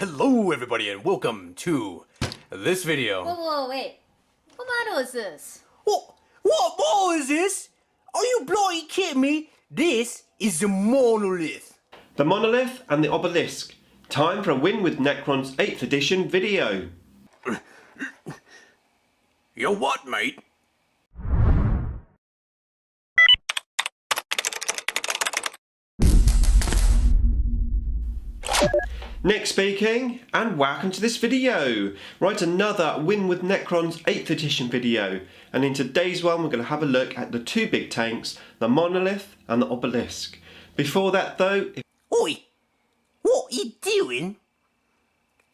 Hello everybody and welcome to this video. Whoa, wait. What model is this? What ball is this? Are you bloody kidding me? This is the Monolith. The Monolith and the Obelisk. Time for a Win with Necrons 8th edition video. You what, mate? Nick speaking, and welcome to this video. Right, another Win with Necrons 8th edition video. And in today's one, we're going to have a look at the two big tanks, the Monolith and the Obelisk. Before that though... Oi! What you doing?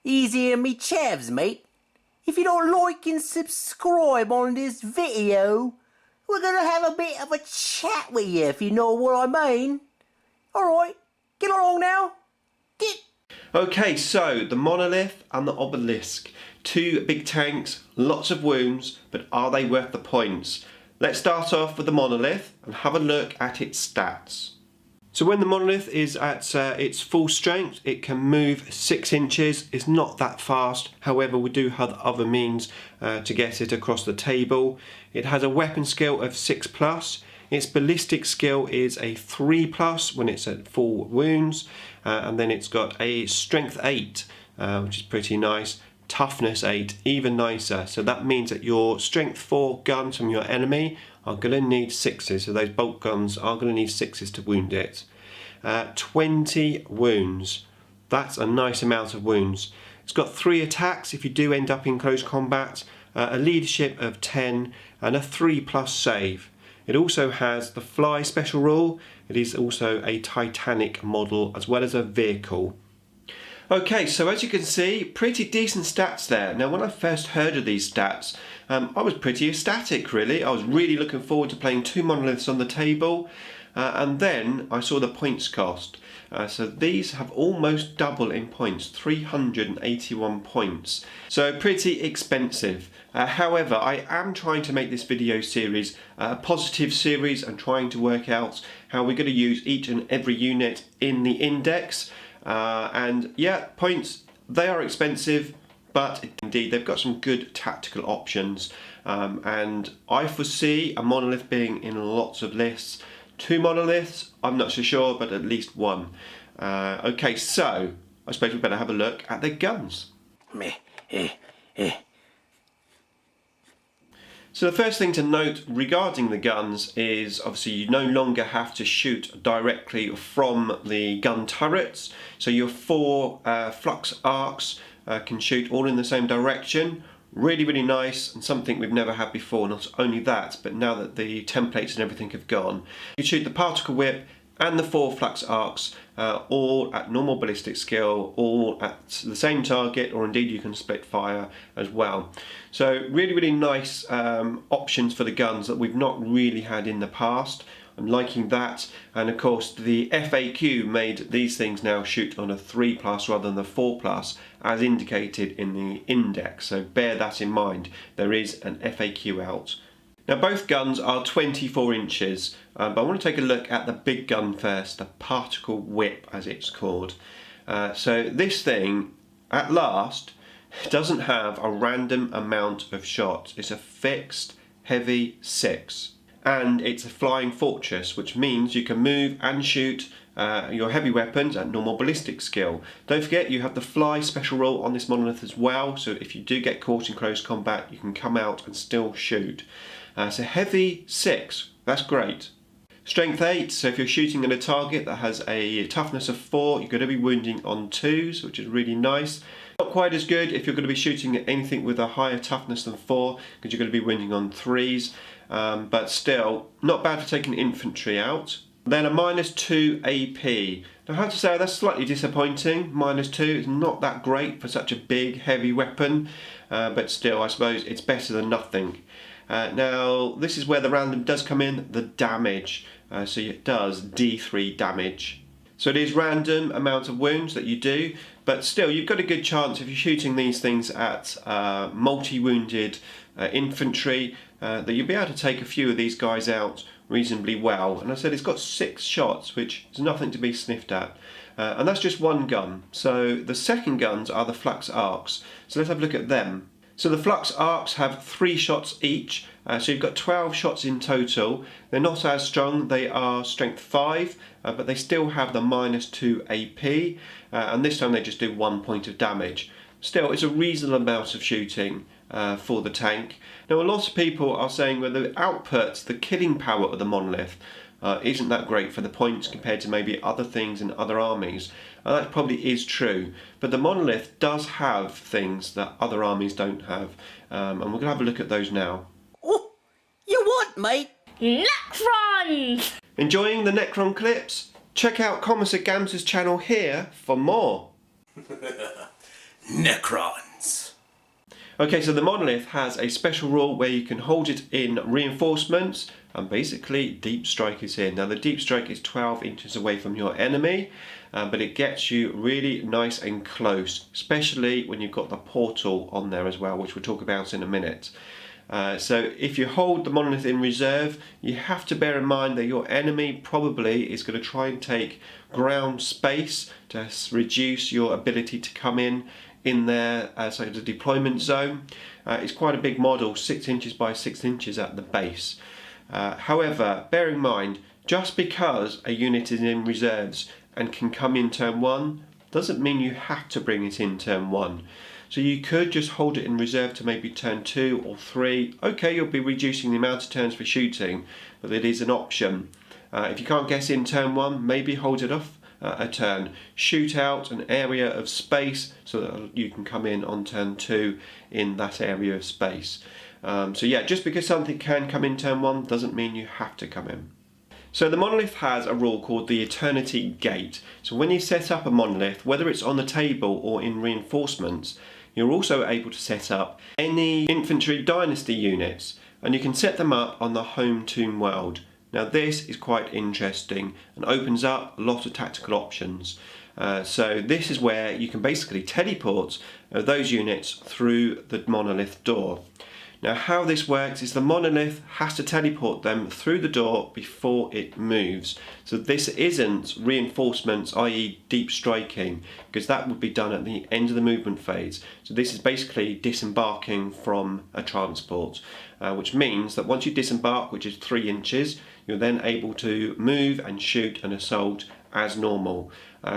Easy on me chavs, mate. If you don't like and subscribe on this video, we're going to have a bit of a chat with you, if you know what I mean. Alright, get along now. Get... Okay, so the Monolith and the Obelisk. Two big tanks, lots of wounds, but are they worth the points? Let's start off with the Monolith and have a look at its stats. So when the Monolith is at its full strength, it can move 6 inches. It's not that fast, however we do have other means to get it across the table. It has a weapon skill of 6+. Its ballistic skill is a 3+ when it's at full wounds, and then it's got a strength 8, which is pretty nice. Toughness 8, even nicer. So that means that your strength 4 guns from your enemy are going to need 6s. So those bolt guns are going to need 6s to wound it. 20 wounds. That's a nice amount of wounds. It's got 3 attacks if you do end up in close combat, a leadership of 10, and a 3+ save. It also has the fly special rule. It is also a Titanic model as well as a vehicle. Okay, so as you can see, pretty decent stats there. Now when I first heard of these stats, I was pretty ecstatic really. I was really looking forward to playing 2 Monoliths on the table, and then I saw the points cost. So these have almost double in points, 381 points. So pretty expensive. However, I am trying to make this video series a positive series and trying to work out how we're going to use each and every unit in the index. And yeah, points, they are expensive, but indeed they've got some good tactical options. And I foresee a Monolith being in lots of lists. 2 Monoliths, I'm not so sure, but at least 1. Okay, so I suppose we better have a look at their guns. So the first thing to note regarding the guns is obviously you no longer have to shoot directly from the gun turrets. So your 4 flux arcs can shoot all in the same direction. Really, really nice, and something we've never had before. Not only that, but now that the templates and everything have gone, you shoot the particle whip and the 4 flux arcs all at normal ballistic skill, all at the same target, or indeed you can split fire as well. So really, really nice options for the guns that we've not really had in the past. I'm liking that, and of course the FAQ made these things now shoot on a 3+ rather than the 4+, as indicated in the index, so bear that in mind. There is an FAQ out. Now both guns are 24 inches, but I want to take a look at the big gun first, the particle whip as it's called. So this thing, at last, doesn't have a random amount of shots. It's a fixed heavy 6. And it's a flying fortress, which means you can move and shoot your heavy weapons at normal ballistic skill. Don't forget you have the fly special rule on this Monolith as well, so if you do get caught in close combat you can come out and still shoot. So heavy 6, that's great. Strength 8, so if you're shooting at a target that has a toughness of 4, you're going to be wounding on 2s, which is really nice. Not quite as good if you're going to be shooting at anything with a higher toughness than 4, because you're going to be wounding on 3s. But still, not bad for taking infantry out. Then a -2 AP. Now I have to say that's slightly disappointing. -2 is not that great for such a big, heavy weapon, but still I suppose it's better than nothing. Now this is where the random does come in, the damage. So it does D3 damage. So it is random amount of wounds that you do, but still you've got a good chance if you're shooting these things at multi-wounded infantry that you'll be able to take a few of these guys out reasonably well. And I said it's got 6 shots, which is nothing to be sniffed at. And that's just one gun. So the second guns are the flux arcs. So let's have a look at them. So the flux arcs have 3 shots each, so you've got 12 shots in total. They're not as strong, they are strength 5, but they still have the -2 AP, and this time they just do 1 point of damage. Still, it's a reasonable amount of shooting for the tank. Now a lot of people are saying well, the output, the killing power of the Monolith isn't that great for the points compared to maybe other things in other armies. And that probably is true, but the Monolith does have things that other armies don't have, and we're going to have a look at those now. Oh, you what, mate? Necrons! Enjoying the Necron clips? Check out Commissar Gamsa's channel here for more. Necrons. Okay, so the Monolith has a special rule where you can hold it in reinforcements and basically deep strike is in. Now the deep strike is 12 inches away from your enemy, but it gets you really nice and close, especially when you've got the portal on there as well, which we'll talk about in a minute. So if you hold the Monolith in reserve, you have to bear in mind that your enemy probably is going to try and take ground space to reduce your ability to come in there, so the deployment zone. It's quite a big model, 6 inches by 6 inches at the base. However, bear in mind, just because a unit is in reserves and can come in turn 1, doesn't mean you have to bring it in turn 1. So you could just hold it in reserve to maybe turn 2 or 3. Okay, you'll be reducing the amount of turns for shooting, but it is an option. If you can't get in turn 1, maybe hold it off a turn. Shoot out an area of space so that you can come in on turn 2 in that area of space. So yeah, just because something can come in turn 1 doesn't mean you have to come in. So the Monolith has a rule called the Eternity Gate. So when you set up a Monolith, whether it's on the table or in reinforcements, you're also able to set up any infantry dynasty units, and you can set them up on the home tomb world. Now this is quite interesting and opens up a lot of tactical options. So this is where you can basically teleport those units through the Monolith door. Now how this works is the Monolith has to teleport them through the door before it moves. So this isn't reinforcements, i.e. deep striking, because that would be done at the end of the movement phase. So this is basically disembarking from a transport, which means that once you disembark, which is 3 inches, you're then able to move and shoot and assault as normal.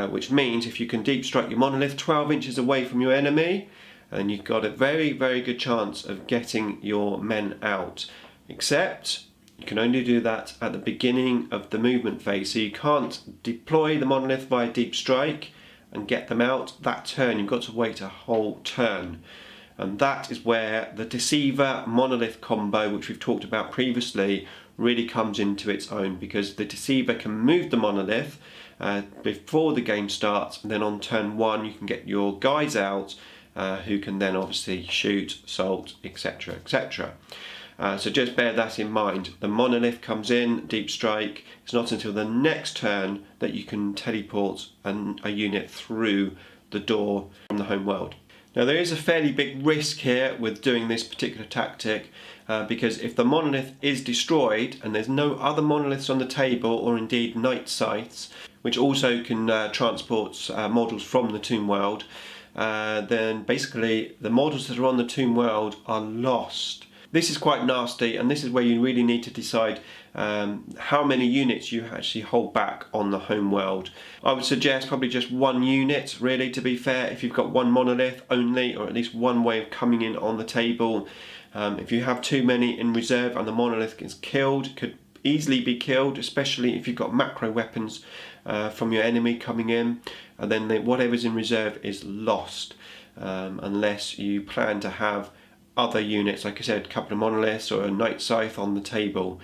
Which means if you can deep strike your Monolith 12 inches away from your enemy, and you've got a very, very good chance of getting your men out. Except you can only do that at the beginning of the movement phase, so you can't deploy the Monolith via deep strike and get them out that turn. You've got to wait a whole turn. And that is where the Deceiver Monolith combo, which we've talked about previously, really comes into its own, because the Deceiver can move the Monolith before the game starts, and then on turn 1 you can get your guys out who can then obviously shoot, assault, etc, etc. So just bear that in mind. The Monolith comes in, deep strike. It's not until the next turn that you can teleport a unit through the door from the home world. Now there is a fairly big risk here with doing this particular tactic, because if the Monolith is destroyed and there's no other Monoliths on the table, or indeed night sights, which also can transport models from the tomb world, then basically the models that are on the tomb world are lost. This is quite nasty, and this is where you really need to decide how many units you actually hold back on the home world. I would suggest probably just 1 unit, really, to be fair, if you've got 1 Monolith only, or at least 1 way of coming in on the table. If you have too many in reserve and the Monolith gets killed, could easily be killed, especially if you've got macro weapons from your enemy coming in, and then whatever's in reserve is lost, unless you plan to have other units, like I said, a couple of Monoliths or a Night Scythe on the table.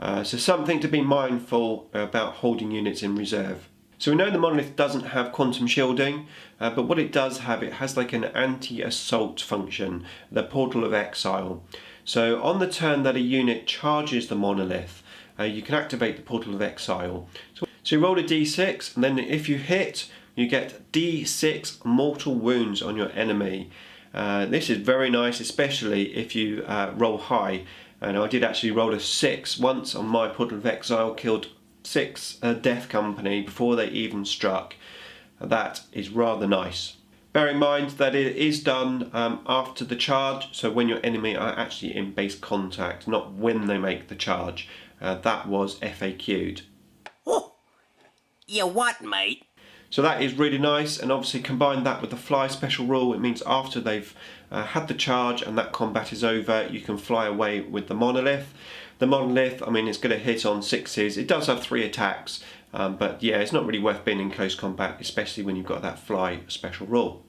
So something to be mindful about holding units in reserve. So we know the Monolith doesn't have quantum shielding, but what it does have, it has like an anti-assault function, the Portal of Exile. So on the turn that a unit charges the Monolith, you can activate the Portal of Exile. So you roll a d6, and then if you hit, you get d6 mortal wounds on your enemy. This is very nice, especially if you roll high. And I did actually roll a 6 once on my Portal of Exile, killed 6 Death Company before they even struck. That is rather nice. Bear in mind that it is done after the charge, so when your enemy are actually in base contact, not when they make the charge. That was FAQ'd. Oh, you what, mate? So that is really nice, and obviously combine that with the fly special rule. It means after they've had the charge and that combat is over, you can fly away with the Monolith. The Monolith, I mean, it's going to hit on 6s. It does have 3 attacks, but yeah, it's not really worth being in close combat, especially when you've got that fly special rule.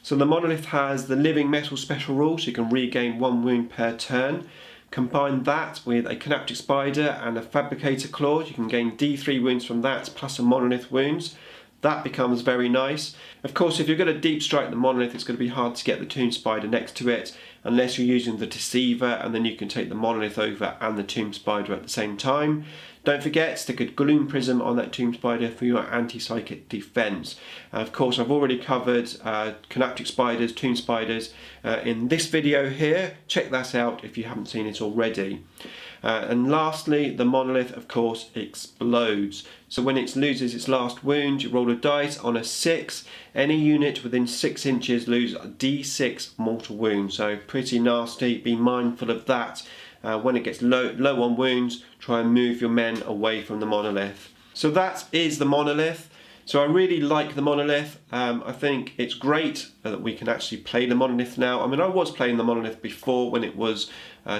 So the Monolith has the living metal special rule, so you can regain 1 wound per turn. Combine that with a Canaptic Spider and a Fabricator Claw, you can gain D3 wounds from that, plus a Monolith wounds. That becomes very nice. Of course, if you're going to deep strike the Monolith, it's going to be hard to get the Tomb Spider next to it, unless you're using the Deceiver, and then you can take the Monolith over and the Tomb Spider at the same time. Don't forget, stick a Gloom Prism on that Tomb Spider for your anti-psychic defense. Of course, I've already covered Canaptic Spiders, Tomb Spiders in this video here. Check that out if you haven't seen it already. And lastly, the Monolith, of course, explodes. So when it loses its last wound, you roll a dice on a 6. Any unit within 6 inches lose D6 mortal wounds. So pretty nasty. Be mindful of that. When it gets low on wounds, try and move your men away from the Monolith. So that is the Monolith. So I really like the Monolith. I think it's great that we can actually play the Monolith now. I mean, I was playing the Monolith before when it was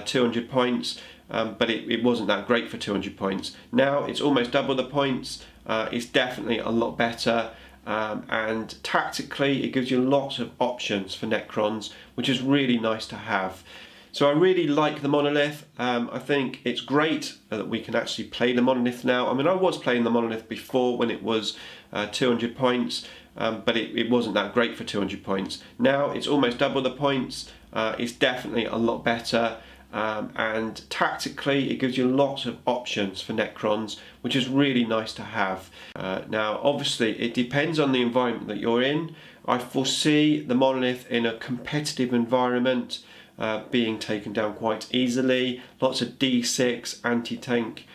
200 points, but it wasn't that great for 200 points. Now it's almost double the points. It's definitely a lot better. And tactically, it gives you lots of options for Necrons, which is really nice to have. So I really like the Monolith. I think it's great that we can actually play the Monolith now. I mean, I was playing the Monolith before when it was 200 points, but it wasn't that great for 200 points. Now it's almost double the points. It's definitely a lot better. And tactically, it gives you lots of options for Necrons, which is really nice to have. Now, obviously, it depends on the environment that you're in. I foresee the Monolith in a competitive environment being taken down quite easily. Lots of D6 anti-tank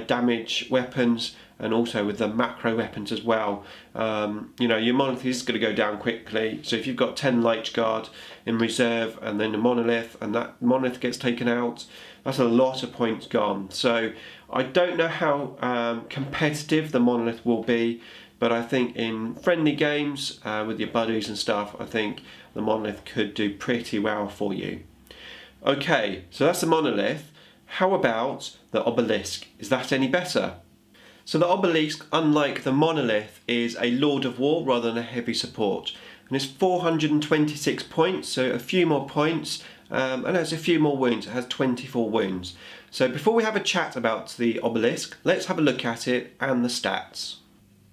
damage weapons, and also with the macro weapons as well. You know, your Monolith is going to go down quickly, so if you've got 10 Light Guard in reserve and then the Monolith, and that Monolith gets taken out, that's a lot of points gone. So I don't know how competitive the Monolith will be, but I think in friendly games with your buddies and stuff, I think the Monolith could do pretty well for you. Okay, so that's the Monolith. How about the Obelisk? Is that any better? So the Obelisk, unlike the Monolith, is a Lord of War rather than a heavy support. And it's 426 points, so a few more points, and it has a few more wounds. It has 24 wounds. So before we have a chat about the Obelisk, let's have a look at it and the stats.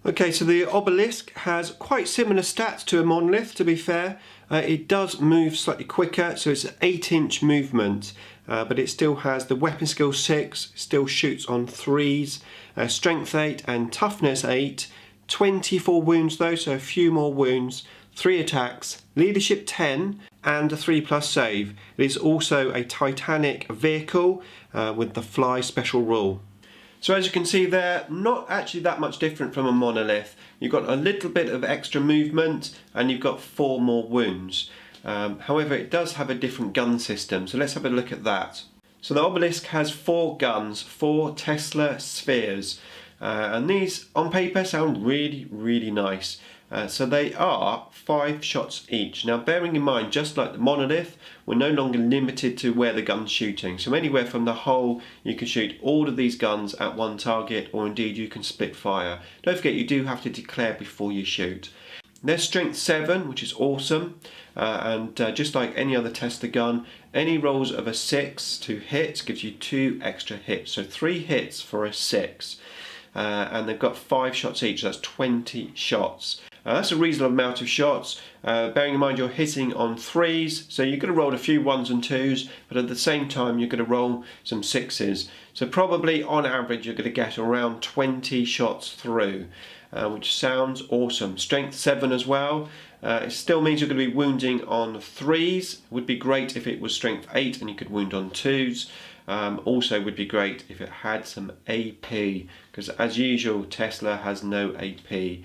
Okay, so the Obelisk has quite similar stats to a Monolith, to be fair. It does move slightly quicker, so it's an 8-inch movement, but it still has the weapon skill 6, still shoots on 3s, strength 8 and toughness 8, 24 wounds though, so a few more wounds, 3 attacks, leadership 10 and a 3+ save. It is also a Titanic vehicle with the fly special rule. So as you can see there, not actually that much different from a Monolith. You've got a little bit of extra movement and you've got 4 more wounds. However, it does have a different gun system, so let's have a look at that. So the Obelisk has 4 guns, 4 Tesla spheres, and these on paper sound really, really nice. So they are 5 shots each. Now bearing in mind, just like the Monolith, we're no longer limited to where the gun's shooting. So anywhere from the hole, you can shoot all of these guns at one target, or indeed you can split fire. Don't forget, you do have to declare before you shoot. There's strength 7, which is awesome, and just like any other Tesla gun, any rolls of a 6 to hit gives you 2 extra hits, so 3 hits for a 6. And they've got 5 shots each, so that's 20 shots. That's a reasonable amount of shots, bearing in mind you're hitting on 3s, so you're going to roll a few 1s and 2s, but at the same time you're going to roll some 6s. So probably on average you're going to get around 20 shots through, which sounds awesome. Strength 7 as well. It still means you're going to be wounding on 3s. It would be great if it was strength 8 and you could wound on 2s. Also would be great if it had some AP, because as usual Tesla has no AP,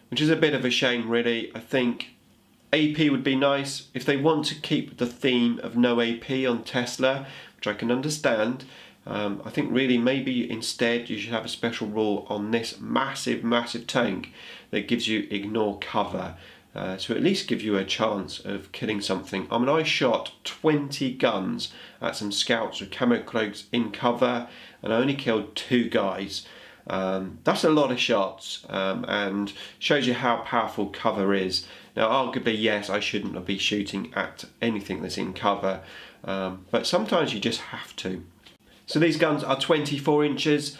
which is a bit of a shame really. I think AP would be nice if they want to keep the theme of no AP on Tesla, which I can understand. I think really maybe instead you should have a special rule on this massive tank that gives you ignore cover, to at least give you a chance of killing something. I mean, I shot 20 guns at some scouts with camo cloaks in cover and I only killed 2 guys. That's a lot of shots, and shows you how powerful cover is. Now arguably yes, I shouldn't be shooting at anything that's in cover, but sometimes you just have to. So these guns are 24 inches,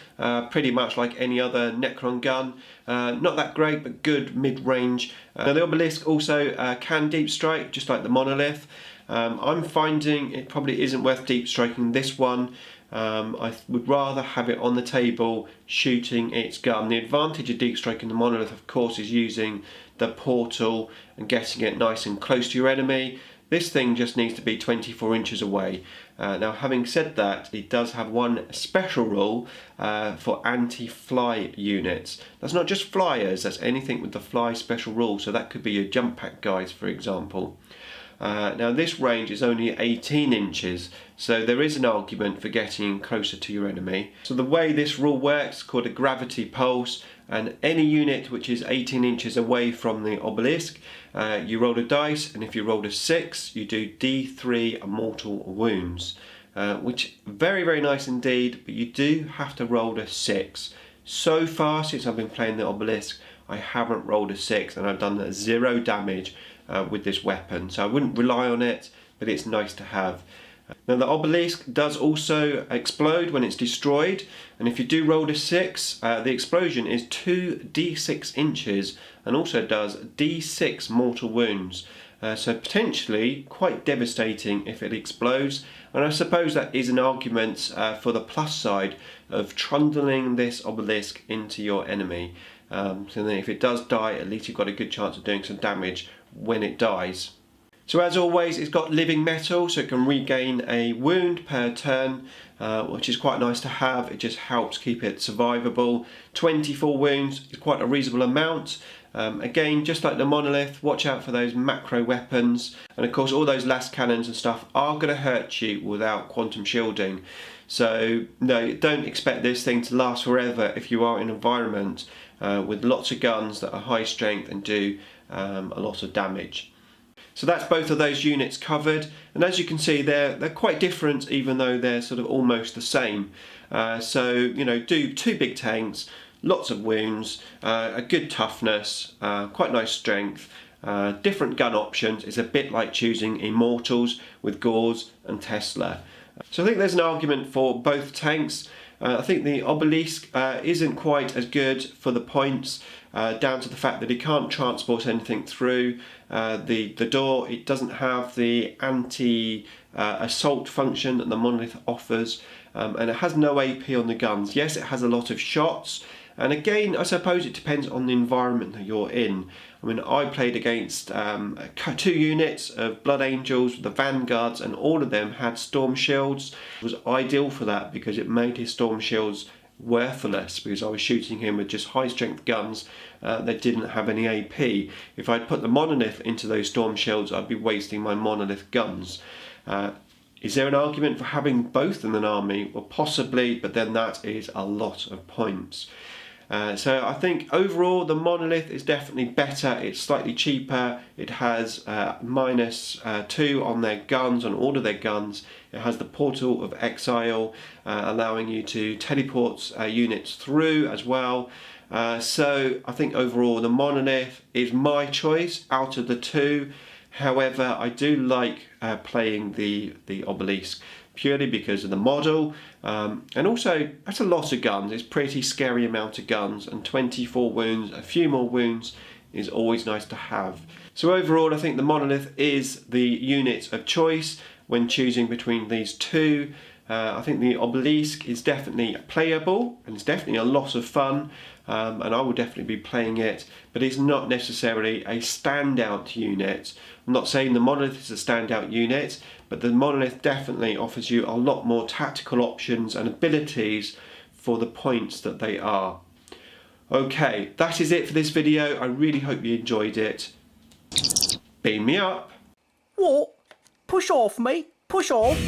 pretty much like any other Necron gun. Not that great, but good mid-range. Now the Obelisk also can deep strike, just like the Monolith. I'm finding it probably isn't worth deep striking this one. I would rather have it on the table shooting its gun. The advantage of deep striking the Monolith, of course, is using the portal and getting it nice and close to your enemy. This thing just needs to be 24 inches away. Now having said that, it does have one special rule for anti-fly units. That's not just flyers, that's anything with the fly special rule, so that could be your jump pack guys, for example. Now this range is only 18 inches, so there is an argument for getting closer to your enemy. So the way this rule works is called a gravity pulse, and any unit which is 18 inches away from the Obelisk, you roll a dice, and if you rolled a 6 you do D3 mortal wounds, which very nice indeed, but you do have to roll a 6. So far since I've been playing the Obelisk I haven't rolled a 6 and I've done 0 damage with this weapon, so I wouldn't rely on it, but it's nice to have. Now the Obelisk does also explode when it's destroyed, and if you do roll a 6, the explosion is 2d6 inches and also does d6 mortal wounds. So potentially quite devastating if it explodes, and I suppose that is an argument for the plus side of trundling this Obelisk into your enemy. So then if it does die, at least you've got a good chance of doing some damage when it dies. So as always, it's got living metal, so it can regain a wound per turn, which is quite nice to have. It just helps keep it survivable. 24 wounds is quite a reasonable amount. Again, just like the Monolith, watch out for those macro weapons, and of course all those last cannons and stuff are going to hurt you without quantum shielding. So no, don't expect this thing to last forever if you are in an environment with lots of guns that are high strength and do a lot of damage. So that's both of those units covered, and as you can see they're quite different even though they're sort of almost the same. So you know, do 2 big tanks, lots of wounds, a good toughness, quite nice strength, different gun options. It's a bit like choosing Immortals with Gauze and Tesla. So I think there's an argument for both tanks. I think the Obelisk isn't quite as good for the points, down to the fact that it can't transport anything through the door. It doesn't have the anti-assault function that the Monolith offers, and it has no AP on the guns. Yes, it has a lot of shots, and again I suppose it depends on the environment that you're in. I mean, I played against 2 units of Blood Angels, the Vanguards, and all of them had storm shields. It was ideal for that because it made his storm shields worthless, because I was shooting him with just high strength guns that didn't have any AP. If I'd put the Monolith into those storm shields, I'd be wasting my Monolith guns. Is there an argument for having both in an army? Well, possibly, but then that is a lot of points. So I think overall the Monolith is definitely better. It's slightly cheaper. It has -2 on their guns, on all of their guns. It has the Portal of Exile, allowing you to teleport units through as well. So I think overall the Monolith is my choice out of the 2. However, I do like playing the Obelisk, purely because of the model, and also that's a lot of guns. It's a pretty scary amount of guns, and 24 wounds, a few more wounds is always nice to have. So overall I think the Monolith is the unit of choice when choosing between these 2. I think the Obelisk is definitely playable and it's definitely a lot of fun, and I will definitely be playing it, but it's not necessarily a standout unit. I'm not saying the Monolith is a standout unit, but the Monolith definitely offers you a lot more tactical options and abilities for the points that they are. Okay, that is it for this video. I really hope you enjoyed it. Beam me up. What? Push off, mate. Push off.